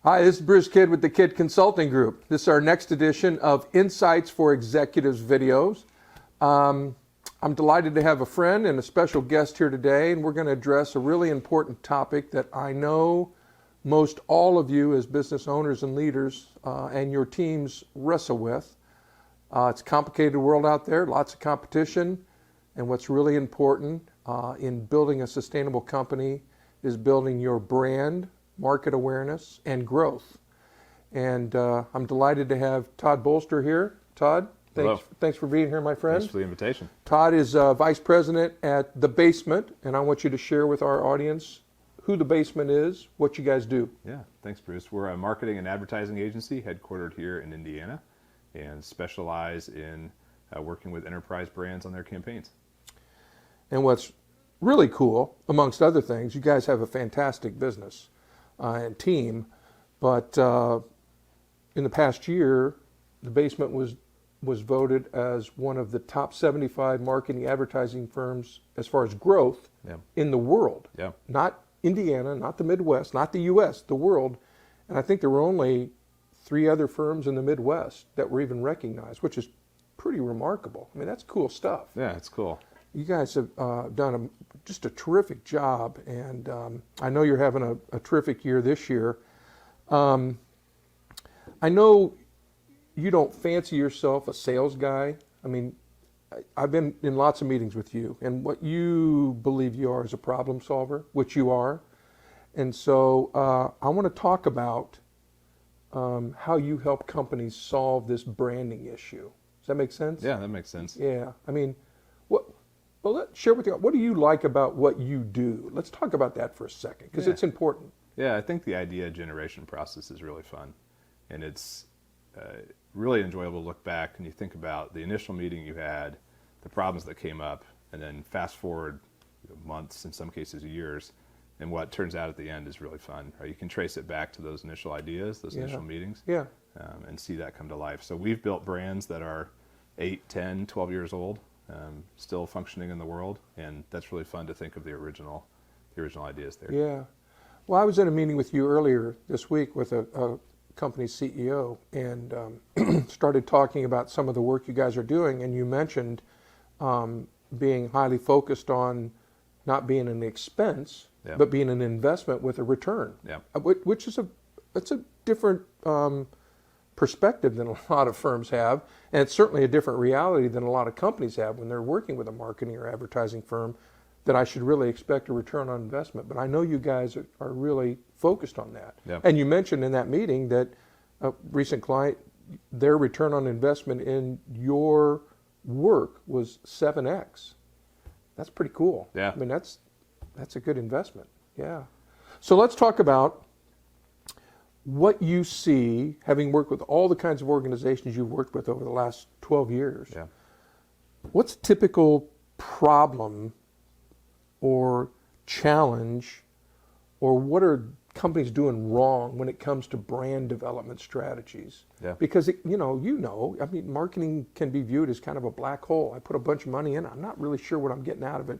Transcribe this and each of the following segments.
Hi, this is Bruce Kidd with the Kidd Consulting Group. This is our next edition of Insights for Executives videos. I'm delighted to have a friend and a special guest here today, and we're going to address a really important topic that I know most all of you as business owners and leaders and your teams wrestle with. It's a complicated world out there, lots of competition, and what's really important in building a sustainable company is building your brand, market awareness, and growth. And I'm delighted to have Todd Bolster here. Todd, thanks for being here, my friend. Thanks for the invitation. Todd is Vice President at The Basement, and I want you to share with our audience who The Basement is, what you guys do. Yeah, thanks, Bruce. We're a marketing and advertising agency headquartered here in Indiana and specialize in working with enterprise brands on their campaigns. And what's really cool, amongst other things, you guys have a fantastic business and team, but in the past year, The Basement was voted as one of the top 75 marketing advertising firms as far as growth in the world. Yeah. Not Indiana, not the Midwest, not the U.S., the world. And I think there were only 3 other firms in the Midwest that were even recognized, which is pretty remarkable. I mean, that's cool stuff. Yeah, it's cool. You guys have done just a terrific job, and I know you're having a terrific year this year. I know you don't fancy yourself a sales guy. I mean, I've been in lots of meetings with you, and what you believe you are is a problem solver, which you are. And so I want to talk about how you help companies solve this branding issue. Does that make sense? Yeah, that makes sense. Yeah. I mean, let's share with you, what do you like about what you do? Let's talk about that for a second, because it's important. Yeah, I think the idea generation process is really fun. And it's really enjoyable to look back and you think about the initial meeting you had, the problems that came up, and then fast forward months, in some cases years, and what turns out at the end is really fun. Right? You can trace it back to those initial ideas, those initial meetings, and see that come to life. So we've built brands that are 8, 10, 12 years old, still functioning in the world, and that's really fun to think of the original ideas there. Yeah. Well, I was in a meeting with you earlier this week with a company CEO, and started talking about some of the work you guys are doing, and you mentioned being highly focused on not being an expense, but being an investment with a return, which is it's a different perspective than a lot of firms have, and it's certainly a different reality than a lot of companies have when they're working with a marketing or advertising firm, that I should really expect a return on investment. But I know you guys are really focused on that. And you mentioned in that meeting that a recent client, their return on investment in your work was 7x. That's pretty cool. Yeah. I mean, that's a good investment. Yeah. So let's talk about what you see, having worked with all the kinds of organizations you've worked with over the last 12 years. Yeah. What's a typical problem or challenge, or what are companies doing wrong when it comes to brand development strategies? Because I mean, marketing can be viewed as kind of a black hole. I put a bunch of money in, I'm not really sure what I'm getting out of it.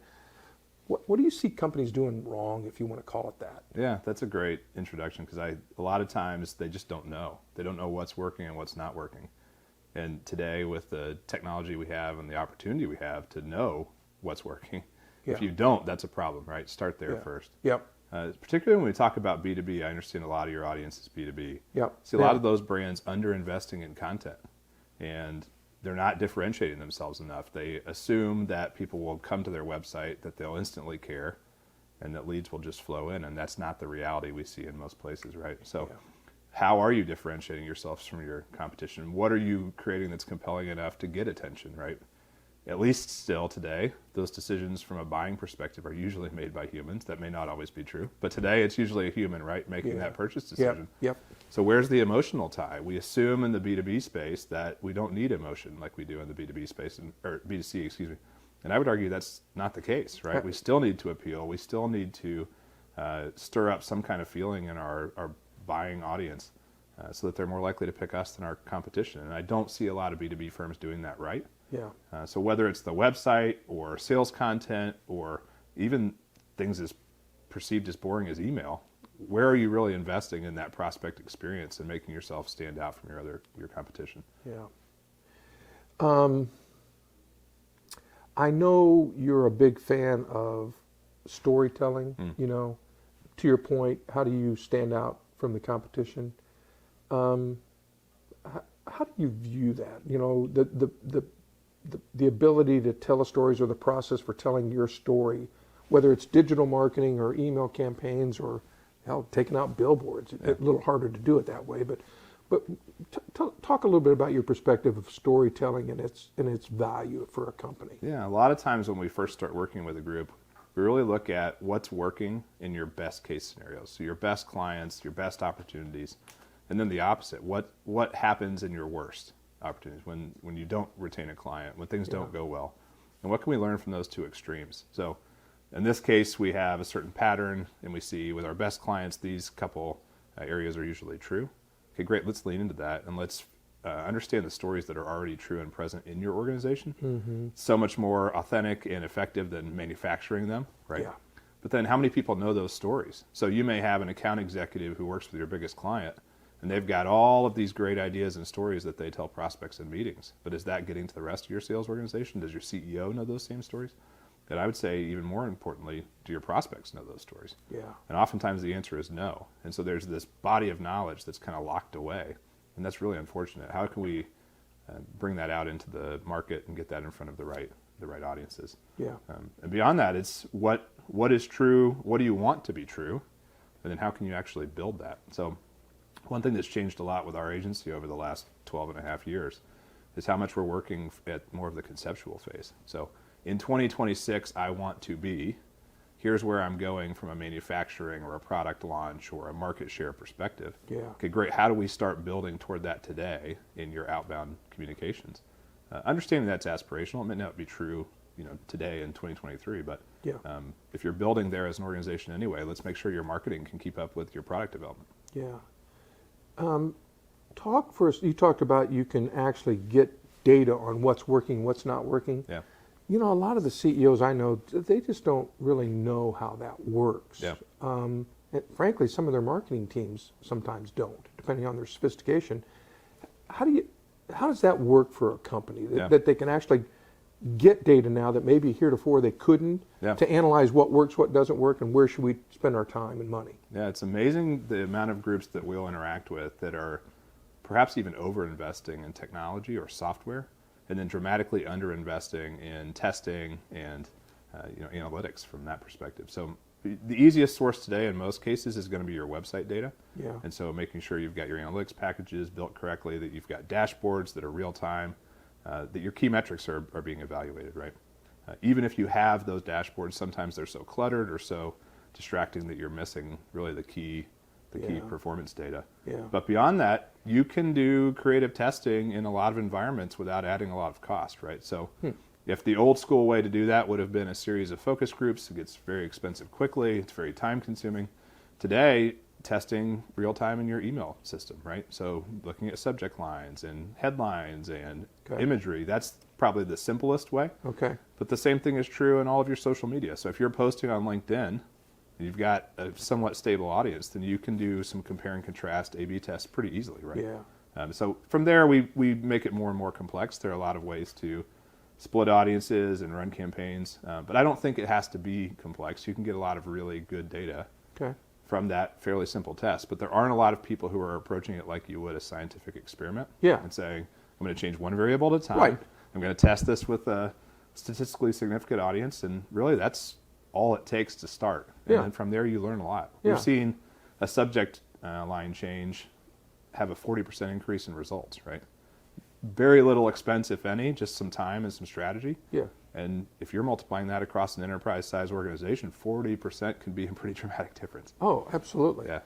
What do you see companies doing wrong, if you want to call it that? Yeah, that's a great introduction, because a lot of times they just don't know. They don't know what's working and what's not working. And today, with the technology we have and the opportunity we have to know what's working, if you don't, that's a problem, right? Start there first. Particularly when we talk about B2B, I understand a lot of your audience is B2B. See, a lot of those brands under-investing in content, and they're not differentiating themselves enough. They assume that people will come to their website, that they'll instantly care, and that leads will just flow in, and that's not the reality we see in most places, right? So how are you differentiating yourselves from your competition? What are you creating that's compelling enough to get attention, right? At least still today, those decisions from a buying perspective are usually made by humans. That may not always be true, but today it's usually a human, right, making that purchase decision. So where's the emotional tie? We assume in the B2B space that we don't need emotion like we do in the B2B space, or B2C, excuse me. And I would argue that's not the case, right? We still need to appeal. We still need to stir up some kind of feeling in our buying audience so that they're more likely to pick us than our competition. And I don't see a lot of B2B firms doing that right. So whether it's the website or sales content or even things as perceived as boring as email, where are you really investing in that prospect experience and making yourself stand out from your competition? Yeah. I know you're a big fan of storytelling. You know, to your point, how do you stand out from the competition? How do you view that? You know, the ability to tell a stories, or the process for telling your story, whether it's digital marketing or email campaigns or hell, taking out billboards. It's a little harder to do it that way, but talk a little bit about your perspective of storytelling and its value for a company. Yeah, a lot of times when we first start working with a group, we really look at what's working in your best case scenarios. So your best clients, your best opportunities, and then the opposite. What happens in your worst opportunities when you don't retain a client, when things don't go well, and what can we learn from those two extremes? So in this case, we have a certain pattern, and we see with our best clients, these couple areas are usually true. Okay, great, let's lean into that, and let's understand the stories that are already true and present in your organization. So much more authentic and effective than manufacturing them, right? Yeah. But then how many people know those stories? So you may have an account executive who works with your biggest client, and they've got all of these great ideas and stories that they tell prospects in meetings. But is that getting to the rest of your sales organization? Does your CEO know those same stories? And I would say, even more importantly, do your prospects know those stories? Yeah. And oftentimes the answer is no. And so there's this body of knowledge that's kind of locked away. And that's really unfortunate. How can we bring that out into the market and get that in front of the right audiences? Yeah. And beyond that, it's what is true, what do you want to be true, and then how can you actually build that? So one thing that's changed a lot with our agency over the last 12 and a half years is how much we're working at more of the conceptual phase. So in 2026, I want to be, here's where I'm going from a manufacturing or a product launch or a market share perspective. Yeah. Okay, great. How do we start building toward that today in your outbound communications? Understanding that's aspirational. It may not be true, today in 2023, but if you're building there as an organization anyway, let's make sure your marketing can keep up with your product development. Yeah. Talk first. You talked about you can actually get data on what's working, what's not working. Yeah. You know, a lot of the CEOs I know, they just don't really know how that works. Yeah. And frankly, some of their marketing teams sometimes don't, depending on their sophistication. How does that work for a company that they can actually get data now that maybe heretofore they couldn't, to analyze what works, what doesn't work, and where should we spend our time and money? Yeah, it's amazing the amount of groups that we'll interact with that are perhaps even over-investing in technology or software, and then dramatically underinvesting in testing and analytics from that perspective. So the easiest source today in most cases is going to be your website data. Yeah. And so making sure you've got your analytics packages built correctly, that you've got dashboards that are real time, that your key metrics are being evaluated, right? Even if you have those dashboards, sometimes they're so cluttered or so distracting that you're missing really the key performance data. Yeah. But beyond that, you can do creative testing in a lot of environments without adding a lot of cost, right? So if the old school way to do that would have been a series of focus groups, it gets very expensive quickly, it's very time consuming. Today, testing real time in your email system, right? So looking at subject lines and headlines and imagery, that's probably the simplest way. Okay. But the same thing is true in all of your social media. So if you're posting on LinkedIn, you've got a somewhat stable audience, then you can do some compare and contrast A/B tests pretty easily, right? Yeah. So from there, we make it more and more complex. There are a lot of ways to split audiences and run campaigns, but I don't think it has to be complex. You can get a lot of really good data from that fairly simple test, but there aren't a lot of people who are approaching it like you would a scientific experiment and saying, I'm going to change one variable at a time. Right. I'm going to test this with a statistically significant audience, and really that's all it takes to start. And then from there you learn a lot. We've seen a subject line change have a 40% increase in results, right? Very little expense, if any, just some time and some strategy. Yeah. And if you're multiplying that across an enterprise size organization, 40% can be a pretty dramatic difference. Oh, absolutely. Yeah.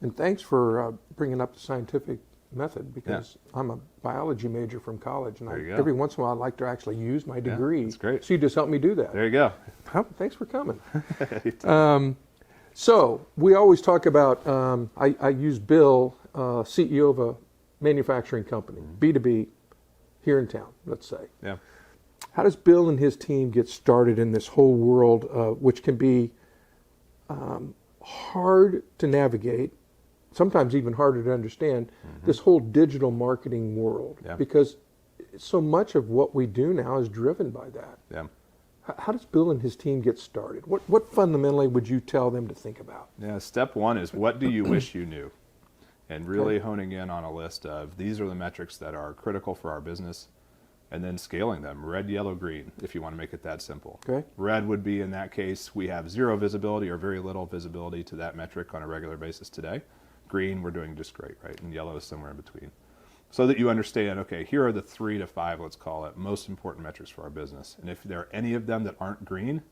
And thanks for bringing up the scientific method, because I'm a biology major from college, and every once in a while I like to actually use my degree. That's great. So you just helped me do that. There you go. Thanks for coming. So we always talk about, I use Bill, CEO of a manufacturing company, B2B, here in town, let's say. Yeah. How does Bill and his team get started in this whole world, which can be hard to navigate, sometimes even harder to understand, this whole digital marketing world. Yeah. Because so much of what we do now is driven by that. Yeah. How does Bill and his team get started? What fundamentally would you tell them to think about? Yeah, step one is, what do you wish you knew? And really honing in on a list of, these are the metrics that are critical for our business, and then scaling them, red, yellow, green, if you want to make it that simple. Okay. Red would be, in that case, we have zero visibility or very little visibility to that metric on a regular basis today. Green, we're doing just great, right? And yellow is somewhere in between. So that you understand, okay, here are the 3 to 5, let's call it, most important metrics for our business. And if there are any of them that aren't green,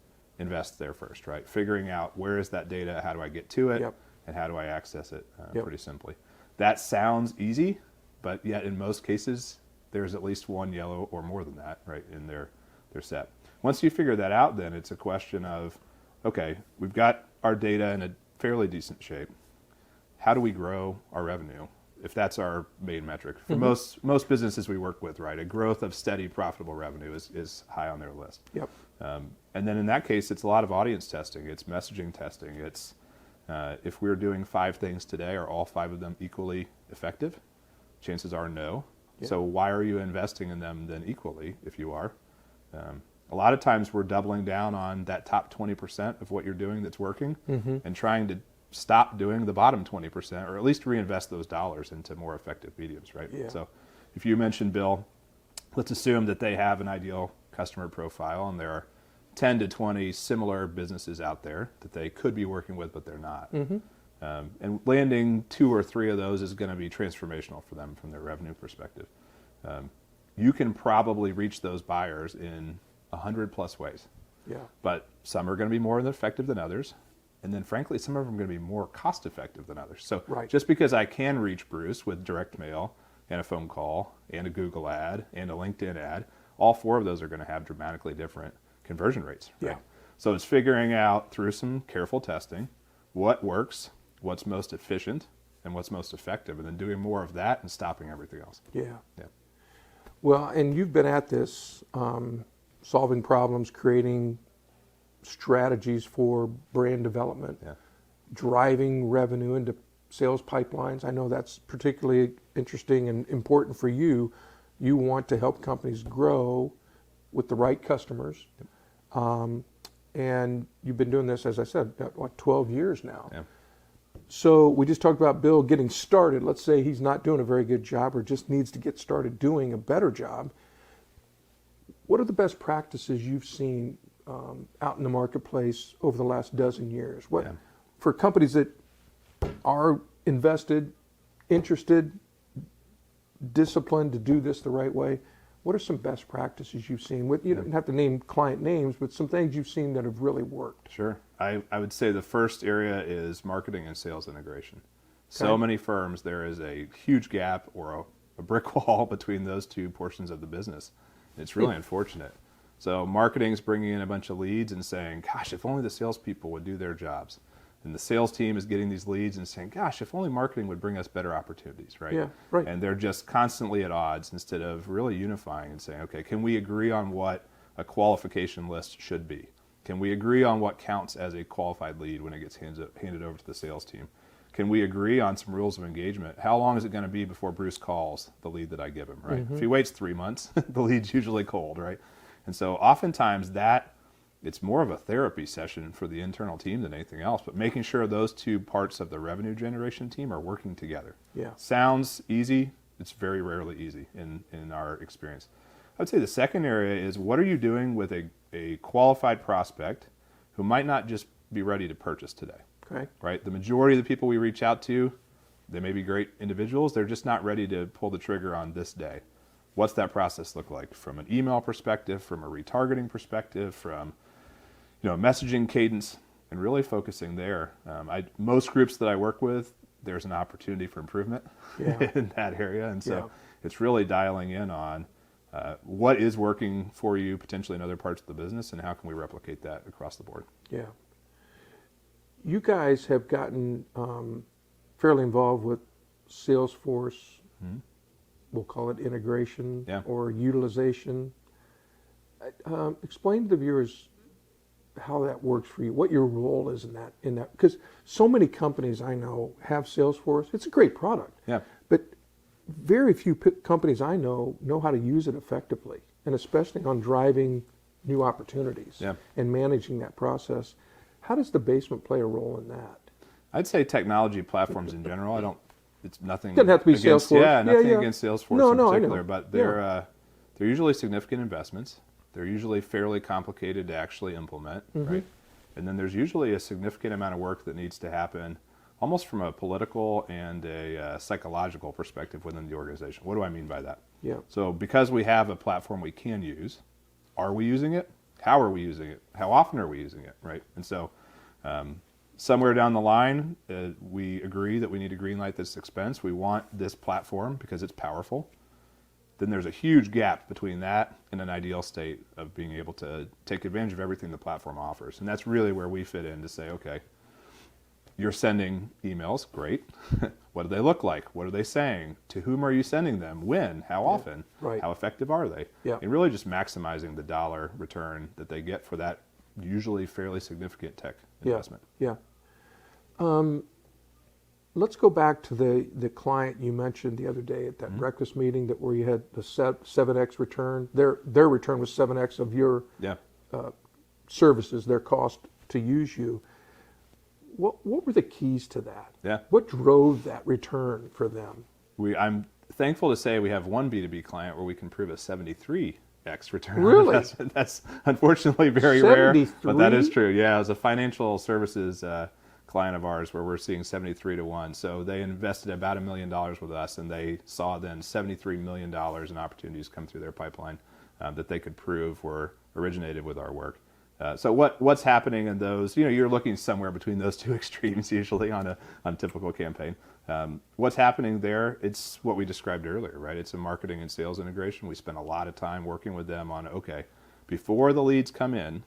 invest there first, right? Figuring out, where is that data, how do I get to it, Yep. and how do I access it Yep. pretty simply. That sounds easy, but yet in most cases, there's at least one yellow or more than that, right, in their set. Once you figure that out, then it's a question of, okay, we've got our data in a fairly decent shape. How do we grow our revenue, if that's our main metric? For most businesses we work with, right, a growth of steady, profitable revenue is high on their list. Yep. And then in that case, it's a lot of audience testing. It's messaging testing. It's if we're doing 5 things today, are all 5 of them equally effective? Chances are no. Yeah. So why are you investing in them then equally, if you are? A lot of times we're doubling down on that top 20% of what you're doing that's working, and trying to stop doing the bottom 20%, or at least reinvest those dollars into more effective mediums, right? Yeah. So if you mentioned, Bill, let's assume that they have an ideal customer profile, and there are 10 to 20 similar businesses out there that they could be working with, but they're not. And landing 2 or 3 of those is going to be transformational for them from their revenue perspective. You can probably reach those buyers in 100+ ways. Yeah. But some are going to be more effective than others. And then frankly, some of them are going to be more cost effective than others. So Right. just because I can reach Bruce with direct mail and a phone call and a Google ad and a LinkedIn ad, all 4 of those are going to have dramatically different conversion rates. Right? Yeah. So it's figuring out through some careful testing what works, what's most efficient, and what's most effective, and then doing more of that and stopping everything else. Yeah. Yeah. Well, and you've been at this, solving problems, creating strategies for brand development, Yeah. driving revenue into sales pipelines. I know that's particularly interesting and important for you. You want to help companies grow with the right customers. And you've been doing this, as I said, what, 12 years now. Yeah. So we just talked about Bill getting started. Let's say he's not doing a very good job or just needs to get started doing a better job. What are the best practices you've seen out in the marketplace over the last dozen years? What, Yeah. for companies that are invested, interested, disciplined to do this the right way, what are some best practices you've seen? You don't have to name client names, but some things you've seen that have really worked. Sure. I would say the first area is marketing and sales integration. So Okay. many firms, there is a huge gap or a brick wall between those 2 portions of the business. It's really unfortunate. So marketing is bringing in a bunch of leads and saying, gosh, if only the salespeople would do their jobs. And the sales team is getting these leads and saying, gosh, if only marketing would bring us better opportunities, right? Yeah, right. And they're just constantly at odds instead of really unifying and saying, okay, can we agree on what a qualification list should be? Can we agree on what counts as a qualified lead when it gets handed over to the sales team? Can we agree on some rules of engagement? How long is it going to be before Bruce calls the lead that I give him, right? If he waits 3 months, the lead's usually cold, right? And so oftentimes it's more of a therapy session for the internal team than anything else, but making sure those 2 parts of the revenue generation team are working together. Yeah. Sounds easy. It's very rarely easy in our experience. I would say the second area is, what are you doing with a qualified prospect who might not just be ready to purchase today? Okay. Right? The majority of the people we reach out to, they may be great individuals. They're just not ready to pull the trigger on this day. What's that process look like from an email perspective, from a retargeting perspective, from messaging cadence, and really focusing there. Most groups that I work with, there's an opportunity for improvement in that area. And so it's really dialing in on what is working for you potentially in other parts of the business, and how can we replicate that across the board. Yeah. You guys have gotten fairly involved with Salesforce, we'll call it integration or utilization. Explain to the viewers how that works for you, what your role is in that, because so many companies I know have Salesforce. It's a great product. Yeah. But very few companies I know how to use it effectively, and especially on driving new opportunities and managing that process. How does the basement play a role in that? I'd say technology platforms in general. It's nothing. Doesn't have to be against, Salesforce. Yeah, nothing against Salesforce in particular, I know. but they're usually significant investments. They're usually fairly complicated to actually implement, right? And then there's usually a significant amount of work that needs to happen, almost from a political and a psychological perspective within the organization. What do I mean by that? Yeah. So because we have a platform we can use, are we using it? How are we using it? How often are we using it, right? And so somewhere down the line, we agree that we need to greenlight this expense. We want this platform because it's powerful. Then there's a huge gap between that and an ideal state of being able to take advantage of everything the platform offers. And that's really where we fit in to say, okay, you're sending emails, great. What do they look like? What are they saying? To whom are you sending them? When? How often? Right. How effective are they? Yeah. And really just maximizing the dollar return that they get for that usually fairly significant tech investment. Yeah. Let's go back to the client you mentioned the other day at that breakfast meeting where you had the 7x return. Their return was 7x of your services, their cost to use you. What were the keys to that? Yeah. What drove that return for them? I'm thankful to say we have one B2B client where we can prove a 73x return. Really? That's unfortunately very rare, 73? but that is true. Yeah, it was a financial services client of ours where we're seeing 73 to 1. So they invested about $1 million with us, and they saw then $73 million in opportunities come through their pipeline that they could prove were originated with our work. So what's happening in those? You're looking somewhere between those two extremes usually on a typical campaign. What's happening there? It's what we described earlier, right? It's a marketing and sales integration. We spend a lot of time working with them on, okay, before the leads come in,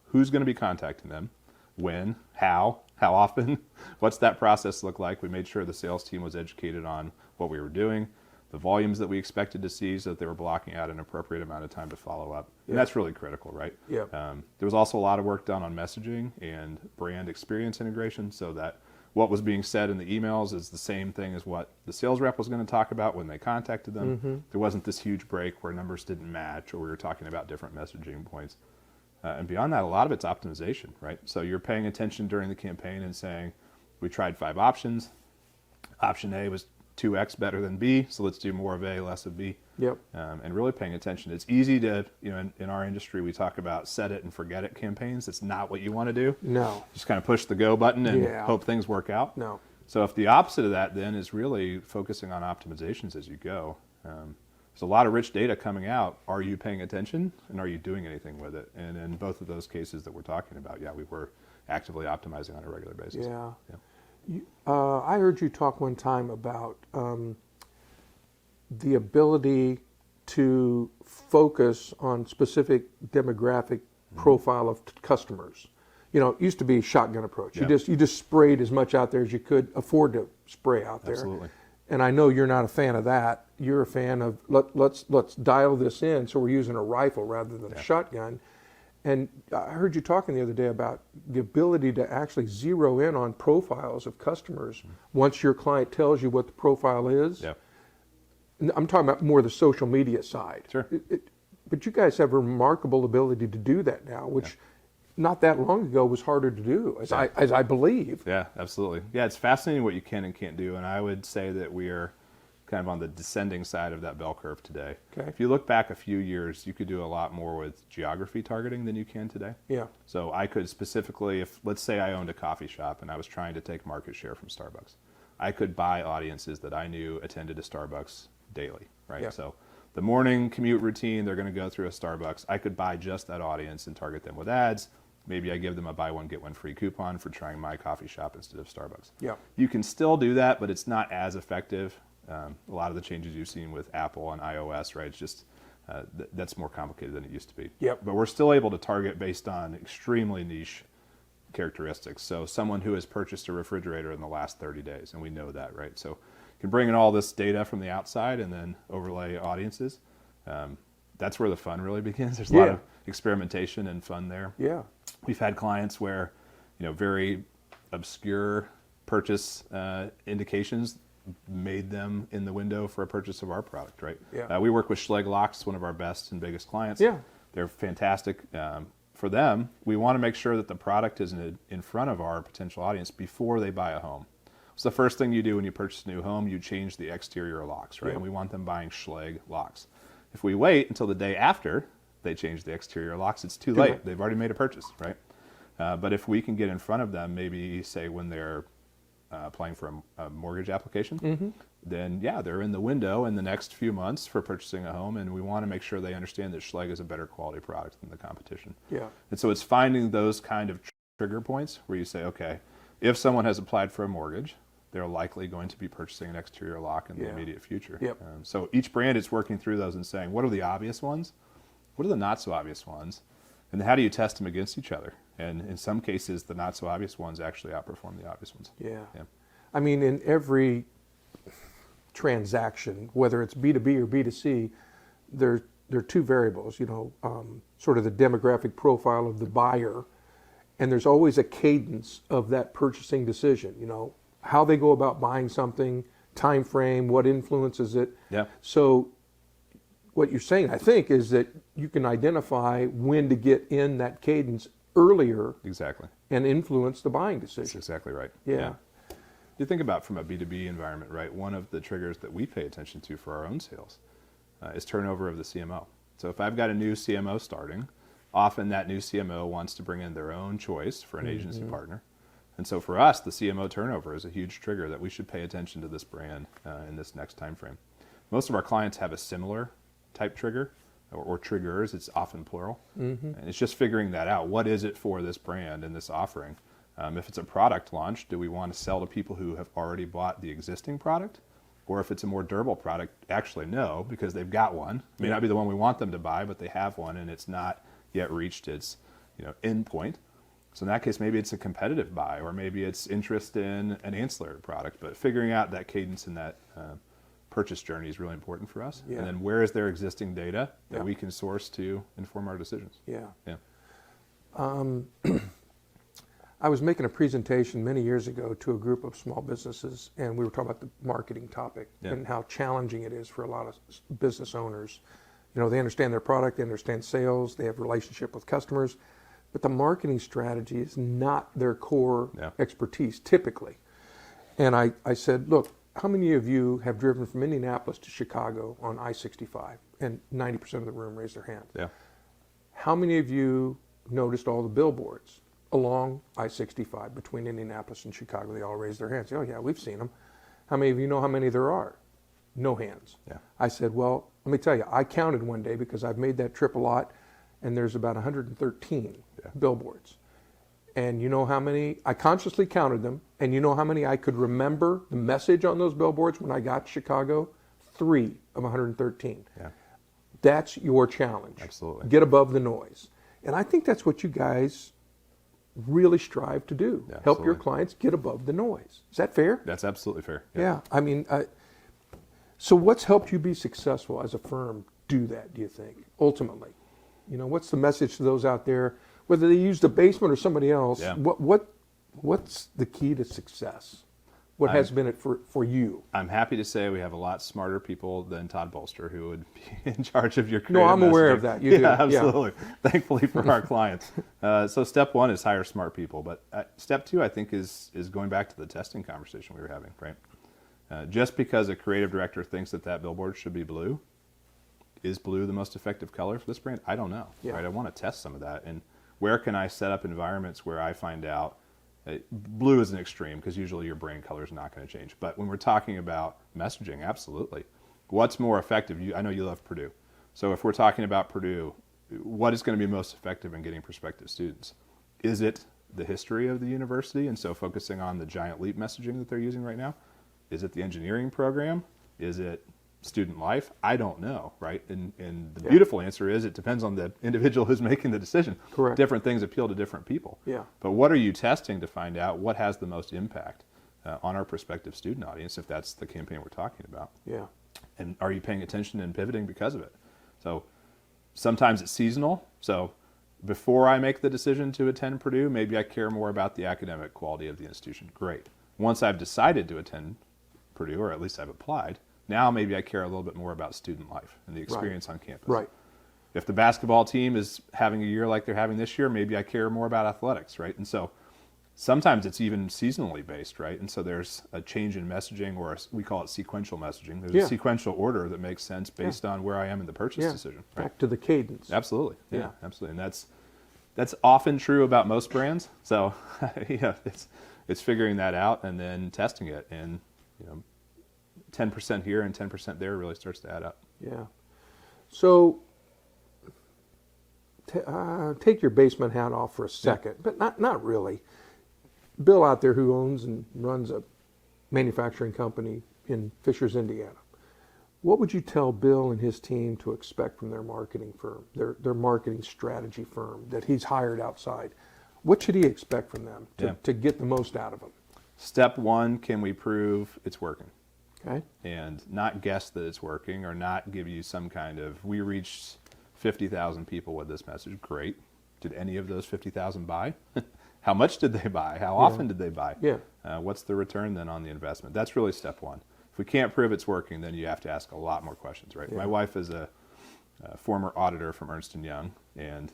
who's going to be contacting them? When? How often? What's that process look like? We made sure the sales team was educated on what we were doing, the volumes that we expected to see, so that they were blocking out an appropriate amount of time to follow up. And that's really critical, right? Yeah. There was also a lot of work done on messaging and brand experience integration, so that what was being said in the emails is the same thing as what the sales rep was going to talk about when they contacted them. There wasn't this huge break where numbers didn't match or we were talking about different messaging points. And beyond that, a lot of it's optimization, right? So you're paying attention during the campaign and saying, we tried 5 options. Option A was 2x better than B, so let's do more of A, less of B. Yep. And really paying attention. It's easy to, in our industry, we talk about set it and forget it campaigns. It's not what you want to do. No. Just kind of push the go button and hope things work out. No. So if the opposite of that then is really focusing on optimizations as you go, there's a lot of rich data coming out. Are you paying attention and are you doing anything with it? And in both of those cases that we're talking about, we were actively optimizing on a regular basis. Yeah. I heard you talk one time about the ability to focus on specific demographic profile of customers. It used to be a shotgun approach. You just sprayed as much out there as you could afford to spray out there. Absolutely. And I know you're not a fan of that. You're a fan of let's dial this in, so we're using a rifle rather than a shotgun. And I heard you talking the other day about the ability to actually zero in on profiles of customers once your client tells you what the profile is. Yeah. I'm talking about more the social media side. Sure. But you guys have a remarkable ability to do that now, which not that long ago was harder to do, as I believe. Yeah, absolutely. Yeah, it's fascinating what you can and can't do, and I would say that we are kind of on the descending side of that bell curve today. Okay. If you look back a few years, you could do a lot more with geography targeting than you can today. Yeah. So I could specifically, if let's say I owned a coffee shop and I was trying to take market share from Starbucks, I could buy audiences that I knew attended a Starbucks daily, right? Yeah. So the morning commute routine, they're going to go through a Starbucks. I could buy just that audience and target them with ads. Maybe I give them a buy one, get one free coupon for trying my coffee shop instead of Starbucks. Yeah. You can still do that, but it's not as effective. A lot of the changes you've seen with Apple and iOS, right? It's just that's more complicated than it used to be. Yep. But we're still able to target based on extremely niche characteristics. So someone who has purchased a refrigerator in the last 30 days, and we know that, right? So you can bring in all this data from the outside and then overlay audiences. That's where the fun really begins. There's a lot of experimentation and fun there. Yeah. We've had clients where, very obscure purchase indications made them in the window for a purchase of our product, right? Yeah. We work with Schlage Locks, one of our best and biggest clients. Yeah. They're fantastic. For them, we want to make sure that the product is in front of our potential audience before they buy a home. So the first thing you do when you purchase a new home, you change the exterior locks, right? Yeah. And we want them buying Schlage Locks. If we wait until the day after they change the exterior locks, it's too late. They've already made a purchase, right? But if we can get in front of them, maybe say when they're applying for a mortgage application, then yeah, they're in the window in the next few months for purchasing a home, and we want to make sure they understand that Schlage is a better quality product than the competition. Yeah. And so it's finding those kind of trigger points where you say, okay, if someone has applied for a mortgage, they're likely going to be purchasing an exterior lock in the immediate future. Yep. So each brand is working through those and saying, what are the obvious ones? What are the not so obvious ones? And how do you test them against each other? And in some cases, the not so obvious ones actually outperform the obvious ones. Yeah. Yeah. I mean, in every transaction, whether it's B2B or B2C, there are two variables, sort of the demographic profile of the buyer, and there's always a cadence of that purchasing decision, how they go about buying something, time frame, what influences it. Yeah. So what you're saying, I think, is that you can identify when to get in that cadence earlier. Exactly. And influence the buying That's decision. exactly right. Yeah. You think about from a B2B environment, right? One of the triggers that we pay attention to for our own sales is turnover of the CMO. So if I've got a new CMO starting, often that new CMO wants to bring in their own choice for an agency partner. And so for us, the CMO turnover is a huge trigger that we should pay attention to this brand in this next time frame. Most of our clients have a similar type trigger or triggers. It's often plural. And it's just figuring that out. What is it for this brand and this offering? If it's a product launch, do we want to sell to people who have already bought the existing product? Or if it's a more durable product, actually no, because they've got one. It may not be the one we want them to buy, but they have one and it's not yet reached its end point. So in that case, maybe it's a competitive buy, or maybe it's interest in an ancillary product. But figuring out that cadence and that purchase journey is really important for us. Yeah. And then where is their existing data that Yeah. we can source to inform our decisions? Yeah. Yeah. I was making a presentation many years ago to a group of small businesses, and we were talking about the marketing topic and how challenging it is for a lot of business owners. They understand their product, they understand sales, they have a relationship with customers, but the marketing strategy is not their core expertise typically. And I said, look, how many of you have driven from Indianapolis to Chicago on I-65? And 90% of the room raised their hand. Yeah. How many of you noticed all the billboards along I-65 between Indianapolis and Chicago? They all raised their hands. Oh yeah, we've seen them. How many of you know how many there are? No hands. Yeah. I said, well, let me tell you, I counted one day because I've made that trip a lot, and there's about 113 billboards. And you know how many, I consciously counted them, and you know how many I could remember the message on those billboards when I got to Chicago? 3 of 113. Yeah. That's your challenge. Absolutely. Get above the noise. And I think that's what you guys really strive to do. Yeah, Help your absolutely. clients get above the noise. Is that fair? That's absolutely fair. Yeah. I mean, so what's helped you be successful as a firm do that, do you think, ultimately? What's the message to those out there, whether they use the basement or somebody else? Yeah. What's the key to success? What has been it for you? I'm happy to say we have a lot smarter people than Todd Bolster, who would be in charge of your creative No, I'm aware messaging. of that. You do. Yeah, absolutely. Thankfully for our clients. So step one is hire smart people. But step two, I think, is going back to the testing conversation we were having, right? Just because a creative director thinks that billboard should be blue, is blue the most effective color for this brand? I don't know. Yeah. Right? I want to test some of that. And where can I set up environments where I find out blue is an extreme, because usually your brand color is not going to change. But when we're talking about messaging, absolutely. What's more effective? I know you love Purdue. So if we're talking about Purdue, what is going to be most effective in getting prospective students? Is it the history of the university, and so focusing on the giant leap messaging that they're using right now? Is it the engineering program? Is it student life? I don't know, right? And the beautiful answer is it depends on the individual who's making the decision. Correct. Different things appeal to different people. Yeah. But what are you testing to find out what has the most impact on our prospective student audience, if that's the campaign we're talking about? Yeah. And are you paying attention and pivoting because of it? So sometimes it's seasonal. So before I make the decision to attend Purdue, maybe I care more about the academic quality of the institution. Great. Once I've decided to attend Purdue, or at least I've applied, now maybe I care a little bit more about student life and the experience on campus. Right. If the basketball team is having a year like they're having this year, maybe I care more about athletics, right? And so sometimes it's even seasonally based, right? And so there's a change in messaging, or we call it sequential messaging. There's a sequential order that makes sense based on where I am in the purchase decision. Right? Back to the cadence. Absolutely. Yeah, absolutely. And that's often true about most brands. So it's figuring that out and then testing it. And 10% here and 10% there really starts to add up. Yeah. So take your basement hat off for a second, but not really. Bill out there who owns and runs a manufacturing company in Fishers, Indiana. What would you tell Bill and his team to expect from their marketing firm, their marketing strategy firm that he's hired outside? What should he expect from them to get the most out of them? Step one, can we prove it's working? Okay. And not guess that it's working, or not give you some kind of, we reached 50,000 people with this message. Great. Did any of those 50,000 buy? How much did they buy? How often did they buy? Yeah. What's the return then on the investment? That's really step one. If we can't prove it's working, then you have to ask a lot more questions, right? Yeah. My wife is a former auditor from Ernst & Young and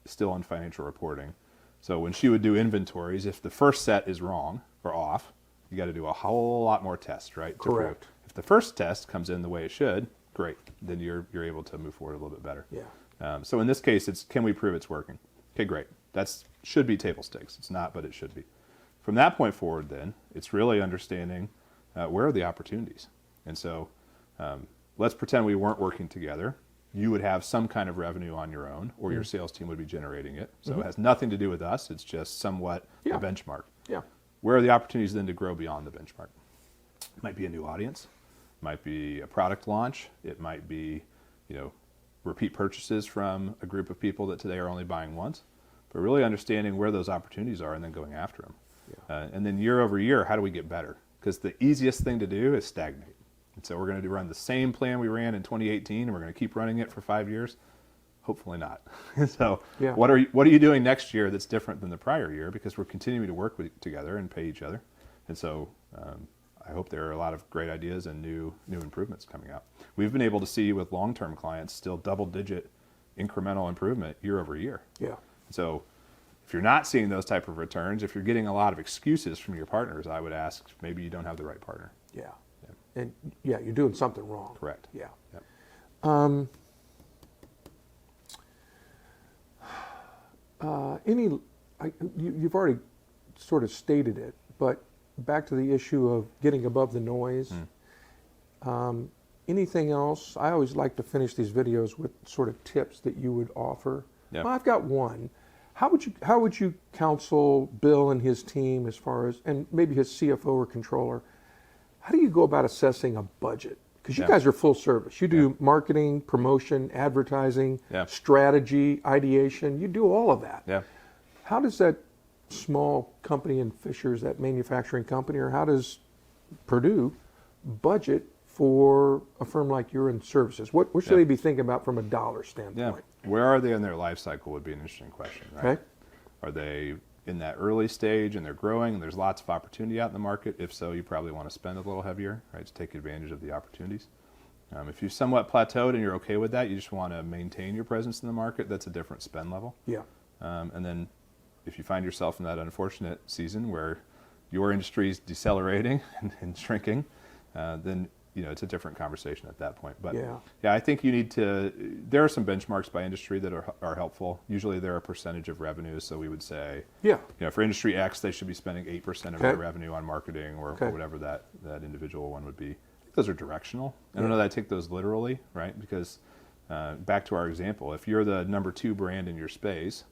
still in financial reporting. So when she would do inventories, if the first set is wrong or off, you got to do a whole lot more tests, right? Correct. If the first test comes in the way it should, great. Then you're able to move forward a little bit better. Yeah. So in this case, it's can we prove it's working? Okay, great. That should be table stakes. It's not, but it should be. From that point forward, then, it's really understanding where are the opportunities. And so let's pretend we weren't working together. You would have some kind of revenue on your own, or your sales team would be generating it. So it has nothing to do with us. It's just somewhat a benchmark. Yeah. Where are the opportunities then to grow beyond the benchmark? It might be a new audience. It might be a product launch. It might be, repeat purchases from a group of people that today are only buying once. But really understanding where those opportunities are and then going after them. Yeah. And then year over year, how do we get better? Because the easiest thing to do is stagnate. And so we're going to run the same plan we ran in 2018, and we're going to keep running it for 5 years. Hopefully not. So what are you doing next year that's different than the prior year? Because we're continuing to work together and pay each other. And so I hope there are a lot of great ideas and new improvements coming out. We've been able to see with long-term clients still double-digit incremental improvement year over year. Yeah. So if you're not seeing those type of returns, if you're getting a lot of excuses from your partners, I would ask maybe you don't have the right partner. Yeah. And you're doing something wrong. Correct. Yeah. Yep. You've already sort of stated it, but back to the issue of getting above the noise. Anything else? I always like to finish these videos with sort of tips that you would offer. Yeah. Well, I've got one. How would you counsel Bill and his team as far as, and maybe his CFO or controller, how do you go about assessing a budget? Because you guys are full service. You do marketing, promotion, advertising, strategy, ideation. You do all of that. Yeah. How does that small company in Fishers, that manufacturing company, or how does Purdue budget for a firm like you're in services? What should they be thinking about from a dollar standpoint? Where are they in their life cycle would be an interesting question, right? Okay. Are they in that early stage and they're growing and there's lots of opportunity out in the market? If so, you probably want to spend a little heavier, right, to take advantage of the opportunities. If you've somewhat plateaued and you're okay with that, you just want to maintain your presence in the market, that's a different spend level. Yeah. And then if you find yourself in that unfortunate season where your industry is decelerating and shrinking, then it's a different conversation at that point. But I think you need to, there are some benchmarks by industry that are helpful. Usually they're a percentage of revenue. So we would say, for industry X, they should be spending 8% of their revenue on marketing or whatever that individual one would be. I think those are directional. I don't know that I take those literally, right? Because back to our example, if you're the number 2 brand in your space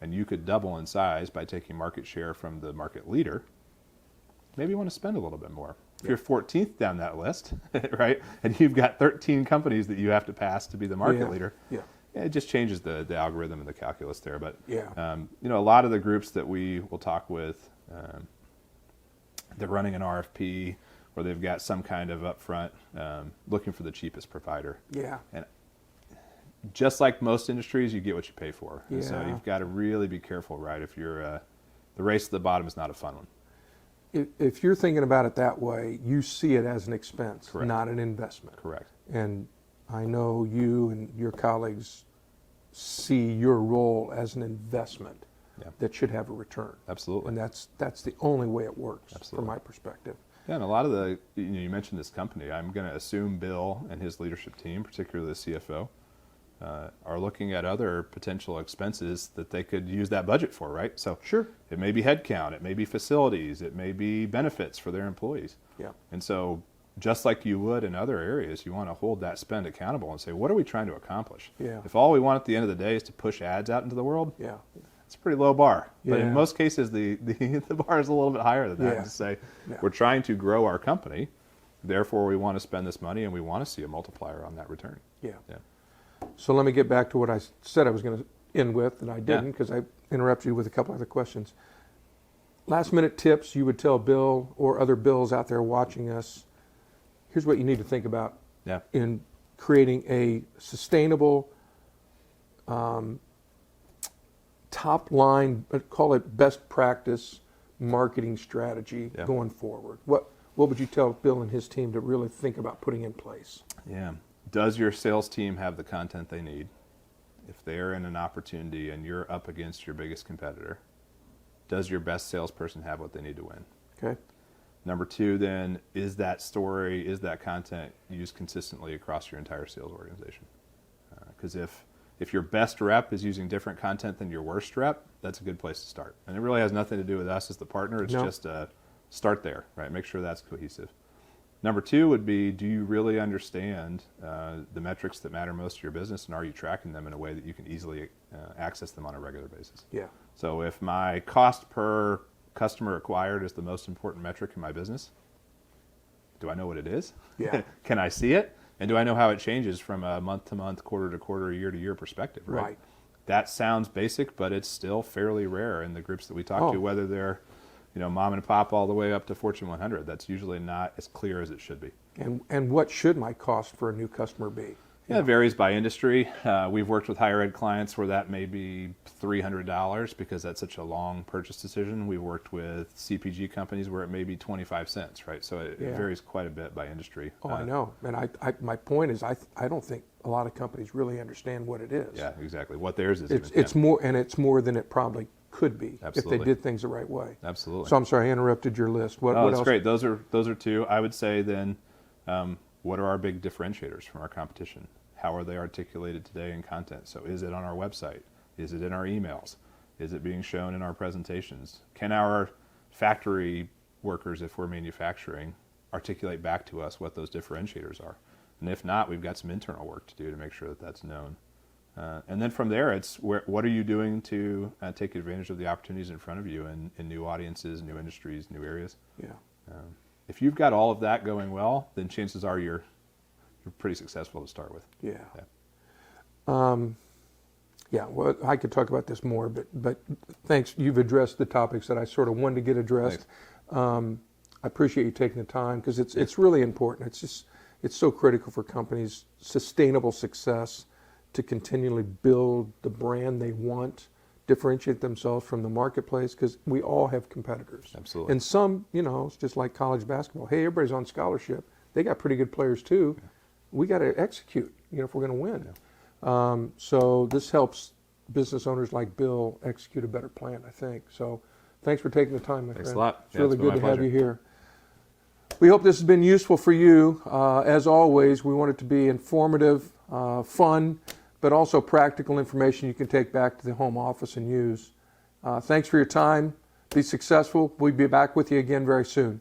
and you could double in size by taking market share from the market leader, maybe you want to spend a little bit more. If you're 14th down that list, right, and you've got 13 companies that you have to pass to be the market leader, it just changes the algorithm and the calculus there. But a lot of the groups that we will talk with, they're running an RFP or they've got some kind of upfront looking for the cheapest provider. Yeah. And just like most industries, you get what you pay for. And so Yeah. you've got to really be careful, right? If you're the race to the bottom is not a fun one. If you're thinking about it that way, you see it as an expense, Correct. not an investment. Correct. And I know you and your colleagues see your role as an investment Yeah. that should have a return. Absolutely. And that's the only way it works Absolutely. from my perspective. Yeah, and a lot of the, you mentioned this company. I'm going to assume Bill and his leadership team, particularly the CFO, are looking at other potential expenses that they could use that budget for, right? So Sure. it may be headcount, it may be facilities, it may be benefits for their employees. Yeah. And so just like you would in other areas, you want to hold that spend accountable and say, what are we trying to accomplish? Yeah. If all we want at the end of the day is to push ads out into the world, Yeah. it's a pretty low bar. But Yeah. in most cases, the bar is a little bit higher than that. Yeah. To say, Yeah. we're trying to grow our company, therefore we want to spend this money and we want to see a multiplier on that return. Yeah. Yeah. So let me get back to what I said I was going to end with, and I didn't Yeah. because I interrupted you with a couple other questions. Last minute tips you would tell Bill or other Bills out there watching us. Here's what you need to think about Yeah. in creating a sustainable top line, call it best practice marketing strategy Yeah. going forward. What would you tell Bill and his team to really think about putting in place? Yeah. Does your sales team have the content they need? If they're in an opportunity and you're up against your biggest competitor, does your best salesperson have what they need to win? Okay. Number two, then, is that story, is that content used consistently across your entire sales organization? Because if your best rep is using different content than your worst rep, that's a good place to start. And it really has nothing to do with us as the partner. It's No. just start there, right? Make sure that's cohesive. Number two would be, do you really understand the metrics that matter most to your business, and are you tracking them in a way that you can easily access them on a regular basis? Yeah. So if my cost per customer acquired is the most important metric in my business, do I know what it is? Yeah. Can I see it? And do I know how it changes from a month to month, quarter to quarter, year to year perspective, right? Right. That sounds basic, but it's still fairly rare in the groups that we talk to, whether they're, mom and pop all the way up to Fortune 100. That's usually not as clear as it should be. And what should my cost for a new customer be? Yeah, it varies by industry. We've worked with higher ed clients where that may be $300 because that's such a long purchase decision. We've worked with CPG companies where it may be 25 cents, right? So it varies quite a bit by industry. Oh, I know. And my point is, I don't think a lot of companies really understand what it is. Yeah, exactly. What theirs is. It's more, and it's more than it probably could be Absolutely. if they did things the right way. Absolutely. So I'm sorry, I interrupted your list. What that's else? great. Those are two. I would say then, what are our big differentiators from our competition? How are they articulated today in content? So is it on our website? Is it in our emails? Is it being shown in our presentations? Can our factory workers, if we're manufacturing, articulate back to us what those differentiators are? And if not, we've got some internal work to do to make sure that that's known. And then from there, it's what are you doing to take advantage of the opportunities in front of you in new audiences, new industries, new areas? Yeah. If you've got all of that going well, then chances are you're pretty successful to start with. Yeah. Yeah. Yeah, well, I could talk about this more, but thanks. You've addressed the topics that I sort of wanted to get addressed. I appreciate you taking the time because it's really important. It's so critical for companies' sustainable success to continually build the brand they want, differentiate themselves from the marketplace, because we all have competitors. Absolutely. And some, it's just like college basketball. Hey, everybody's on scholarship. They got pretty good players too. Yeah. We got to execute, if we're going to win. Yeah. So this helps business owners like Bill execute a better plan, I think. So thanks for taking the time, my friend. Thanks a lot. It's really good to have you here. We hope this has been useful for you. As always, we want it to be informative, fun, but also practical information you can take back to the home office and use. Thanks for your time. Be successful. We'll be back with you again very soon.